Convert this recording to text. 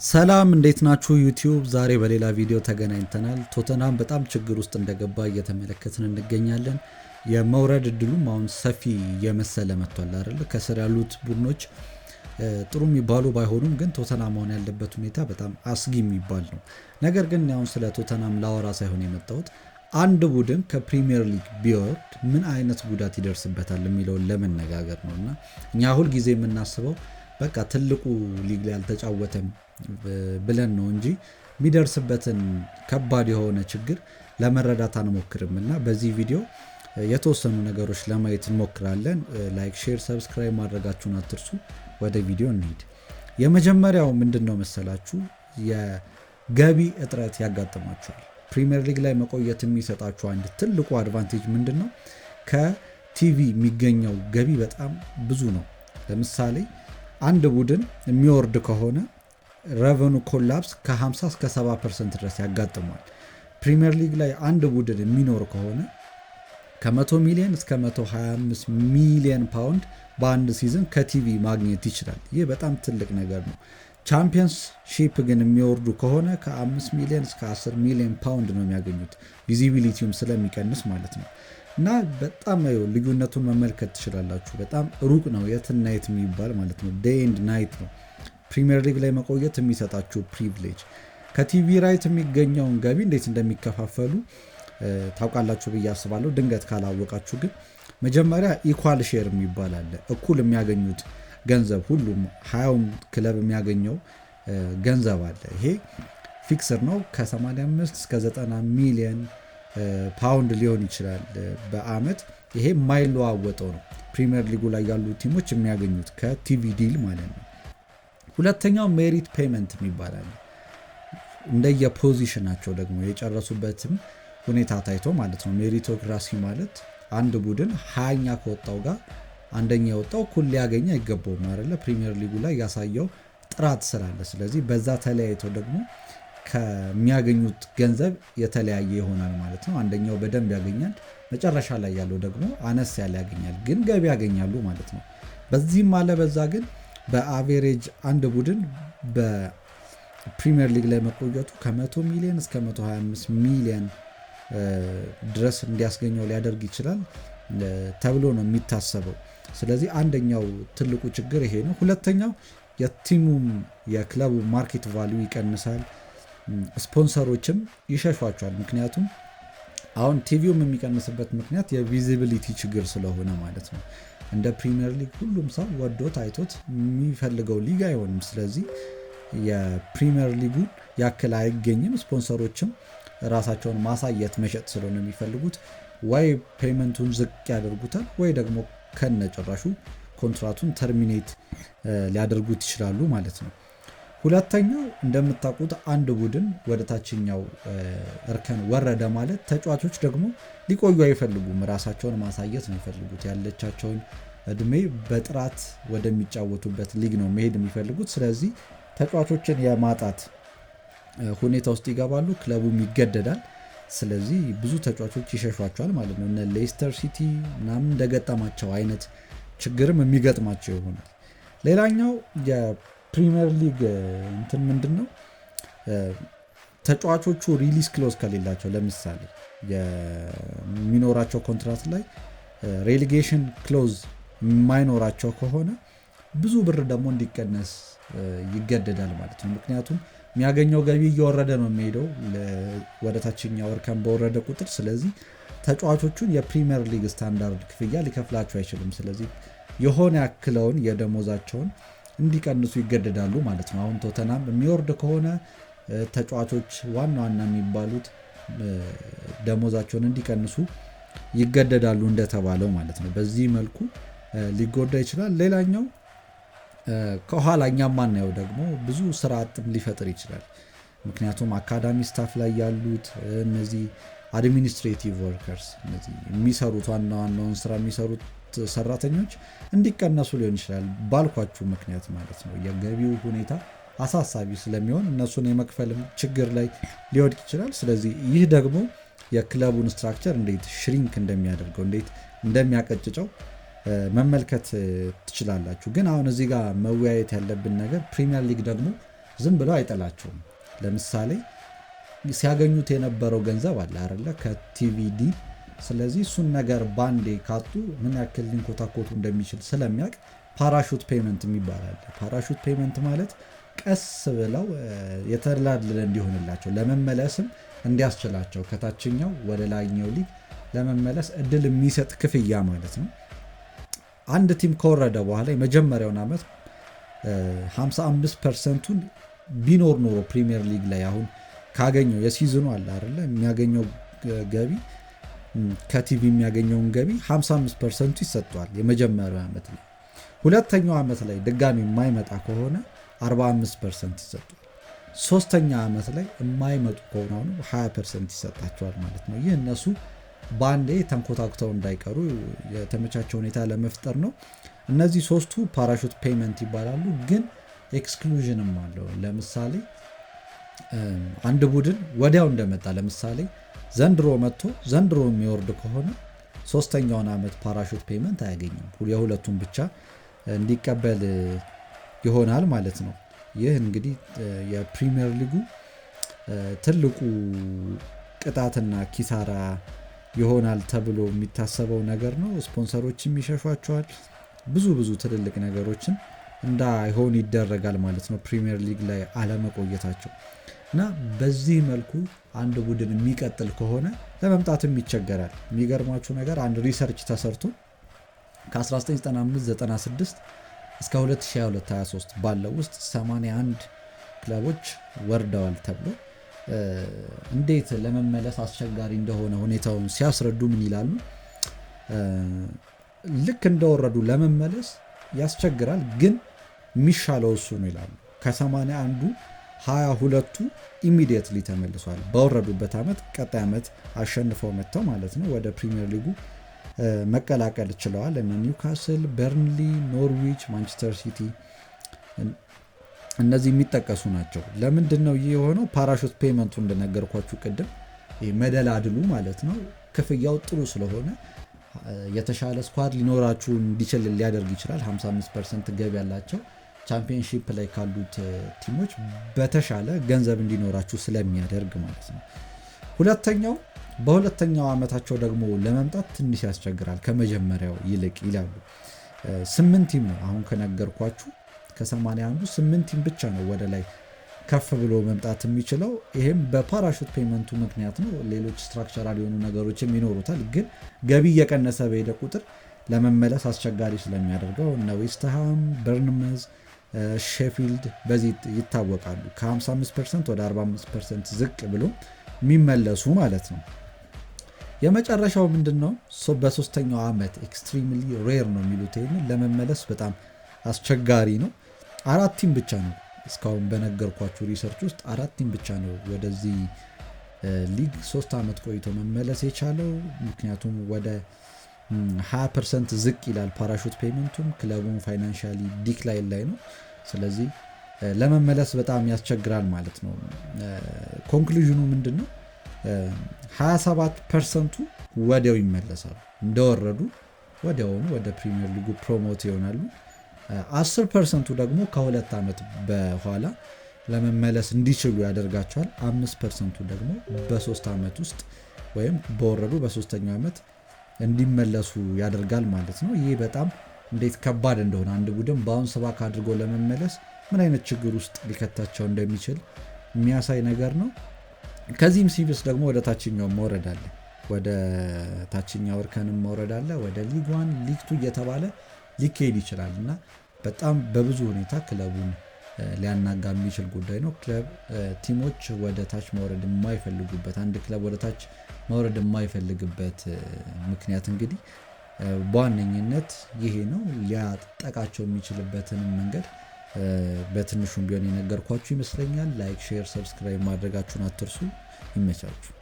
ሰላም እንዴት ናችሁ ዩቲዩብ? ዛሬ በሌላ ቪዲዮ ተገናኝተናል። ቶተንሃም በጣም ችግር ውስጥ እንደገባ እየተመለከትን እንገኛለን። የመውረድ እድሉም አሁን ሰፊ የመሰለ መጥቷል አይደል? ከስር ያሉት ቡድኖች ጥሩ የሚባሉ ባይሆኑም ግን ቶተንሃም አሁን ያለበት ሁኔታ በጣም አስጊ የሚባል ነው። ነገር ግን አሁን ስለ ቶተንሃም ላወራ ሳይሆን የመጣሁት አንድ ቡድን ከፕሪሚየር ሊግ ቢወርድ ምን አይነት ጉዳት ይደርስበታል የሚለውን ለመነጋገር ነው እና እኛ ሁል ጊዜ የምናስበው በቃ ትልቁ ሊግ ላይ አልተጫወተም ብለን ነው እንጂ የሚደርስበትን ከባድ የሆነ ችግር ለመረዳት አንሞክርም እና በዚህ ቪዲዮ የተወሰኑ ነገሮች ለማየት እንሞክራለን። ላይክ፣ ሼር፣ ሰብስክራይብ ማድረጋችሁን አትርሱ። ወደ ቪዲዮ እንሂድ። የመጀመሪያው ምንድነው መሰላችሁ? የገቢ እጥረት ያጋጥማችኋል። ፕሪሚየር ሊግ ላይ መቆየት የሚሰጣችሁ አንድ ትልቁ አድቫንቴጅ ምንድነው? ከቲቪ የሚገኘው ገቢ በጣም ብዙ ነው። ለምሳሌ አንድ ቡድን የሚወርድ ከሆነ ሬቨኑ ኮላፕስ ከ50 እስከ 70% ድረስ ያጋጥማል። ፕሪሚየር ሊግ ላይ አንድ ቡድን የሚኖር ከሆነ ከ100 ሚሊዮን እስከ 125 ሚሊዮን ፓውንድ በአንድ ሲዝን ከቲቪ ማግኘት ይችላል። ይህ በጣም ትልቅ ነገር ነው። ቻምፒየንሺፕ ግን የሚወርዱ ከሆነ ከ5 ሚሊዮን እስከ 10 ሚሊዮን ፓውንድ ነው የሚያገኙት፣ ቪዚቢሊቲውም ስለሚቀንስ ማለት ነው። እና በጣም ልዩነቱን መመልከት ትችላላችሁ። በጣም ሩቅ ነው፣ የትና የት የሚባል ማለት ነው። ዴይ ኤንድ ናይት ነው ፕሪሚየር ሊግ ላይ መቆየት የሚሰጣችሁ ፕሪቪሌጅ። ከቲቪ ራይት የሚገኘውን ገቢ እንዴት እንደሚከፋፈሉ ታውቃላችሁ ብዬ አስባለሁ። ድንገት ካላወቃችሁ ግን መጀመሪያ ኢኳል ሼር የሚባል አለ። እኩል የሚያገኙት ገንዘብ ሁሉም 20ም ክለብ የሚያገኘው ገንዘብ አለ። ይሄ ፊክስር ነው። ከ85 እስከ 90 ሚሊዮን ፓውንድ ሊሆን ይችላል በአመት። ይሄ የማይለዋወጠው ነው ፕሪሚየር ሊጉ ላይ ያሉ ቲሞች የሚያገኙት ከቲቪ ዲል ማለት ነው። ሁለተኛው ሜሪት ፔመንት የሚባል አለ። እንደየፖዚሽናቸው ደግሞ የጨረሱበትም ሁኔታ ታይቶ ማለት ነው። ሜሪቶክራሲ ማለት አንድ ቡድን 20ኛ ከወጣው ጋር አንደኛ የወጣው እኩል ሊያገኝ አይገባውም አይደለ? ፕሪሚየር ሊጉ ላይ ያሳየው ጥራት ስላለ፣ ስለዚህ በዛ ተለያይተው ደግሞ ከሚያገኙት ገንዘብ የተለያየ ይሆናል ማለት ነው። አንደኛው በደንብ ያገኛል፣ መጨረሻ ላይ ያለው ደግሞ አነስ ያለ ያገኛል፣ ግን ገቢ ያገኛሉ ማለት ነው። በዚህም አለ በዛ ግን በአቬሬጅ አንድ ቡድን በፕሪሚየር ሊግ ላይ መቆየቱ ከ100 ሚሊዮን እስከ 125 ሚሊዮን ድረስ እንዲያስገኘው ሊያደርግ ይችላል ተብሎ ነው የሚታሰበው። ስለዚህ አንደኛው ትልቁ ችግር ይሄ ነው። ሁለተኛው የቲሙም የክለቡ ማርኬት ቫልዩ ይቀንሳል። ስፖንሰሮችም ይሸሿቸዋል። ምክንያቱም አሁን ቲቪውም የሚቀንስበት ምክንያት የቪዚቢሊቲ ችግር ስለሆነ ማለት ነው። እንደ ፕሪሚየር ሊግ ሁሉም ሰው ወዶት አይቶት የሚፈልገው ሊግ አይሆንም። ስለዚህ የፕሪሚየር ሊጉ ያክል አይገኝም። ስፖንሰሮችም ራሳቸውን ማሳየት መሸጥ ስለሆነ የሚፈልጉት ወይ ፔመንቱን ዝቅ ያደርጉታል ወይ ደግሞ ከነጭራሹ ኮንትራቱን ተርሚኔት ሊያደርጉት ይችላሉ ማለት ነው። ሁለተኛው እንደምታውቁት አንድ ቡድን ወደ ታችኛው እርከን ወረደ ማለት ተጫዋቾች ደግሞ ሊቆዩ አይፈልጉም። ራሳቸውን ማሳየት ነው የሚፈልጉት። ያለቻቸውን እድሜ በጥራት ወደሚጫወቱበት ሊግ ነው መሄድ የሚፈልጉት። ስለዚህ ተጫዋቾችን የማጣት ሁኔታ ውስጥ ይገባሉ። ክለቡም ይገደዳል። ስለዚህ ብዙ ተጫዋቾች ይሸሿቸዋል ማለት ነው። እነ ሌስተር ሲቲ ምናምን እንደገጠማቸው አይነት ችግርም የሚገጥማቸው ይሆናል። ሌላኛው የፕሪሚየር ሊግ እንትን ምንድነው? ተጫዋቾቹ ሪሊስ ክሎዝ ከሌላቸው፣ ለምሳሌ የሚኖራቸው ኮንትራት ላይ ሬሊጌሽን ክሎዝ የማይኖራቸው ከሆነ ብዙ ብር ደግሞ እንዲቀነስ ይገደዳል ማለት ነው። ምክንያቱም የሚያገኘው ገቢ እየወረደ ነው የሚሄደው ወደ ታችኛው እርከን በወረደ ቁጥር። ስለዚህ ተጫዋቾቹን የፕሪሚየር ሊግ ስታንዳርድ ክፍያ ሊከፍላቸው አይችልም። ስለዚህ የሆነ ያክለውን የደሞዛቸውን እንዲቀንሱ ይገደዳሉ ማለት ነው። አሁን ቶተንሃም የሚወርድ ከሆነ ተጫዋቾች ዋና ዋና የሚባሉት ደሞዛቸውን እንዲቀንሱ ይገደዳሉ እንደተባለው ማለት ነው። በዚህ መልኩ ሊጎዳ ይችላል። ሌላኛው ከኋላኛ ማናየው ደግሞ ብዙ ስራ አጥም ሊፈጥር ይችላል። ምክንያቱም አካዳሚ ስታፍ ላይ ያሉት እነዚህ አድሚኒስትሬቲቭ ወርከርስ፣ እነዚህ የሚሰሩት ዋና ዋናውን ስራ የሚሰሩት ሰራተኞች እንዲቀነሱ ሊሆን ይችላል ባልኳችሁ ምክንያት ማለት ነው። የገቢው ሁኔታ አሳሳቢ ስለሚሆን እነሱን የመክፈልም ችግር ላይ ሊወድቅ ይችላል። ስለዚህ ይህ ደግሞ የክለቡን ስትራክቸር እንዴት ሽሪንክ እንደሚያደርገው እንዴት እንደሚያቀጭጨው መመልከት ትችላላችሁ። ግን አሁን እዚህ ጋር መወያየት ያለብን ነገር ፕሪሚየር ሊግ ደግሞ ዝም ብለው አይጠላቸውም። ለምሳሌ ሲያገኙት የነበረው ገንዘብ አለ አይደለ ከቲቪዲ። ስለዚህ እሱን ነገር ባንዴ ካጡ ምን ያክል ሊንኮታኮቱ እንደሚችል ስለሚያውቅ ፓራሹት ፔመንት የሚባል አለ። ፓራሹት ፔመንት ማለት ቀስ ብለው የተደላደለ እንዲሆንላቸው ለመመለስም እንዲያስችላቸው ከታችኛው ወደ ላይኛው ሊግ ለመመለስ እድል የሚሰጥ ክፍያ ማለት ነው። አንድ ቲም ከወረደ በኋላ የመጀመሪያውን ዓመት 55%ቱን ቢኖር ኖሮ ፕሪሚየር ሊግ ላይ አሁን ካገኘው የሲዝኑ አለ አይደለ የሚያገኘው ገቢ ከቲቪ የሚያገኘውን ገቢ 55%ቱ ይሰጠዋል የመጀመሪያው ዓመት ላይ። ሁለተኛው ዓመት ላይ ድጋሚ የማይመጣ ከሆነ 45% ይሰጠዋል። ሶስተኛ ዓመት ላይ የማይመጡ ከሆነ 20% ይሰጣቸዋል ማለት ነው። ይህ እነሱ ባንዴ ተንኮታኩተው እንዳይቀሩ የተመቻቸ ሁኔታ ለመፍጠር ነው። እነዚህ ሶስቱ ፓራሹት ፔመንት ይባላሉ። ግን ኤክስክሉዥንም አለው። ለምሳሌ አንድ ቡድን ወዲያው እንደመጣ ለምሳሌ ዘንድሮ መጥቶ ዘንድሮ የሚወርድ ከሆነ ሶስተኛውን ዓመት ፓራሹት ፔመንት አያገኝም። የሁለቱም ብቻ እንዲቀበል ይሆናል ማለት ነው። ይህ እንግዲህ የፕሪሚየር ሊጉ ትልቁ ቅጣትና ኪሳራ ይሆናል ተብሎ የሚታሰበው ነገር ነው። ስፖንሰሮችም ይሸሿቸዋል። ብዙ ትልልቅ ነገሮችን እንዳይሆን ይደረጋል ማለት ነው ፕሪሚየር ሊግ ላይ አለመቆየታቸው እና በዚህ መልኩ አንድ ቡድን የሚቀጥል ከሆነ ለመምጣትም ይቸገራል። የሚገርማችሁ ነገር አንድ ሪሰርች ተሰርቶ ከ1995-96 እስከ 2022-23 ባለው ውስጥ 81 ክለቦች ወርደዋል ተብሎ እንዴት ለመመለስ አስቸጋሪ እንደሆነ ሁኔታውን ሲያስረዱ ምን ይላሉ? ልክ እንደወረዱ ለመመለስ ያስቸግራል፣ ግን የሚሻለው እሱ ነው ይላሉ። ከ81ዱ 22ቱ ኢሚዲየትሊ ተመልሷል። በወረዱበት ዓመት ቀጣይ ዓመት አሸንፈው መጥተው ማለት ነው ወደ ፕሪሚየር ሊጉ መቀላቀል ችለዋል። እነ ኒውካስል፣ በርንሊ፣ ኖርዊች፣ ማንቸስተር ሲቲ እነዚህ የሚጠቀሱ ናቸው። ለምንድን ነው ይህ የሆነው? ፓራሹት ፔመንቱ እንደነገርኳችሁ ቅድም መደላድሉ ማለት ነው ክፍያው ጥሩ ስለሆነ የተሻለ ስኳድ ሊኖራችሁ እንዲችል ሊያደርግ ይችላል። 55% ገቢ ያላቸው ቻምፒየንሺፕ ላይ ካሉት ቲሞች በተሻለ ገንዘብ እንዲኖራችሁ ስለሚያደርግ ማለት ነው። ሁለተኛው በሁለተኛው ዓመታቸው ደግሞ ለመምጣት ትንሽ ያስቸግራል ከመጀመሪያው ይልቅ ይላሉ። 8 ቲም ነው አሁን ከነገርኳችሁ ከ81 8 ቲም ብቻ ነው ወደ ላይ ከፍ ብሎ መምጣት የሚችለው። ይሄም በፓራሹት ፔመንቱ ምክንያት ነው። ሌሎች ስትራክቸራል የሆኑ ነገሮችም ይኖሩታል፣ ግን ገቢ እየቀነሰ በሄደ ቁጥር ለመመለስ አስቸጋሪ ስለሚያደርገው እነ ዌስትሃም፣ በርንመዝ፣ ሼፊልድ በዚህ ይታወቃሉ። ከ55% ወደ 45% ዝቅ ብሎ የሚመለሱ ማለት ነው። የመጨረሻው ምንድን ነው? በሶስተኛው ዓመት ኤክስትሪምሊ ሬር ነው የሚሉት። ይህንን ለመመለስ በጣም አስቸጋሪ ነው። 4 ቲም ብቻ ነው እስካሁን በነገርኳችሁ ሪሰርች ውስጥ 4 ቲም ብቻ ነው ወደዚህ ሊግ 3 ዓመት ቆይቶ መመለስ የቻለው። ምክንያቱም ወደ 20% ዝቅ ይላል ፓራሹት ፔመንቱም፣ ክለቡም ፋይናንሻሊ ዲክላይን ላይ ነው። ስለዚህ ለመመለስ በጣም ያስቸግራል ማለት ነው። ኮንክሉዥኑ ምንድን ነው? 27%ቱ ወዲያው ይመለሳሉ። እንደወረዱ ወዲያውኑ ወደ ፕሪሚየር ሊጉ ፕሮሞት ይሆናሉ። 10%ቱ ደግሞ ከ2 ዓመት በኋላ ለመመለስ እንዲችሉ ያደርጋቸዋል። 5%ቱ ደግሞ በ3 ዓመት ውስጥ ወይም በወረዱ በሶስተኛው ዓመት እንዲመለሱ ያደርጋል ማለት ነው። ይህ በጣም እንዴት ከባድ እንደሆነ አንድ ቡድን በአሁን ሰባክ አድርጎ ለመመለስ ምን አይነት ችግር ውስጥ ሊከታቸው እንደሚችል የሚያሳይ ነገር ነው። ከዚህም ሲብስ ደግሞ ወደ ታችኛው መውረድ አለ፣ ወደ ታችኛው እርከንም መውረድ አለ። ወደ ሊግ 1 ሊግ 2 እየተባለ ሊካሄድ ይችላል እና በጣም በብዙ ሁኔታ ክለቡን ሊያናጋ የሚችል ጉዳይ ነው። ክለብ ቲሞች ወደ ታች መውረድ የማይፈልጉበት አንድ ክለብ ወደ ታች መውረድ የማይፈልግበት ምክንያት እንግዲህ በዋነኝነት ይሄ ነው። ሊያጠቃቸው የሚችልበትን መንገድ በትንሹም ቢሆን የነገርኳችሁ ይመስለኛል። ላይክ፣ ሼር፣ ሰብስክራይብ ማድረጋችሁን አትርሱ። ይመቻችሁ።